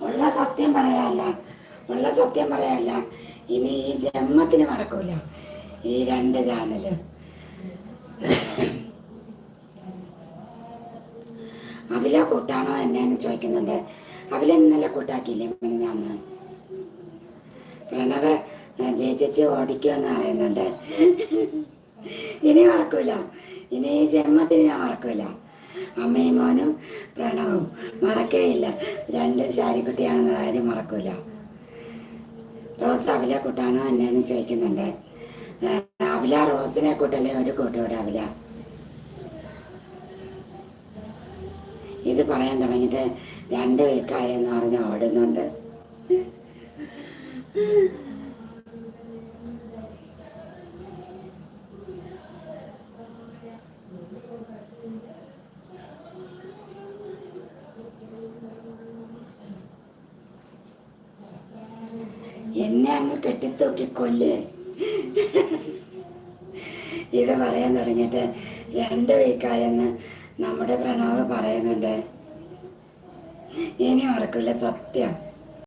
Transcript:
ഉള്ള സത്യം പറയാല്ല, ഇനി ഈ ജന്മത്തിന് മറക്കൂല ഈ 2 ചാനലും. അവില കൂട്ടാണോ എന്നെന്ന് ചോദിക്കുന്നുണ്ട്. അവില ഇന്നലെ കൂട്ടാക്കിയില്ലേ ഞാൻ. പ്രണവ് ചേച്ചി ഓടിക്കുമെന്ന് പറയുന്നുണ്ട്. ഇനി മറക്കൂല, ഇനി ഈ ജന്മത്തിന് ഞാൻ മറക്കൂല. അമ്മയും മോനും പ്രണവും മറക്കേയില്ല. 2 ശാരിക്കുട്ടിയാണെന്നുള്ള കാര്യം മറക്കൂല. റോസ് അവില കൂട്ടാണോ എന്നെന്ന് ചോദിക്കുന്നുണ്ട്. അവില റോസിനെ കൂട്ടല്ലേ ഒരു കൂട്ടോടെ അവില. ഇത് പറയാൻ തുടങ്ങിയിട്ട് 2 വീക്കായെന്ന് പറഞ്ഞ് ഓടുന്നുണ്ട്. എന്നെ അങ്ങ് കെട്ടിത്തൂക്കി കൊല്ലേ. ഇത് പറയാൻ തുടങ്ങിയിട്ട് 2 വീക്കായെന്ന് നമ്മുടെ പ്രണവ് പറയുന്നുണ്ട്. ഇനി ഓർക്കില്ല, സത്യം.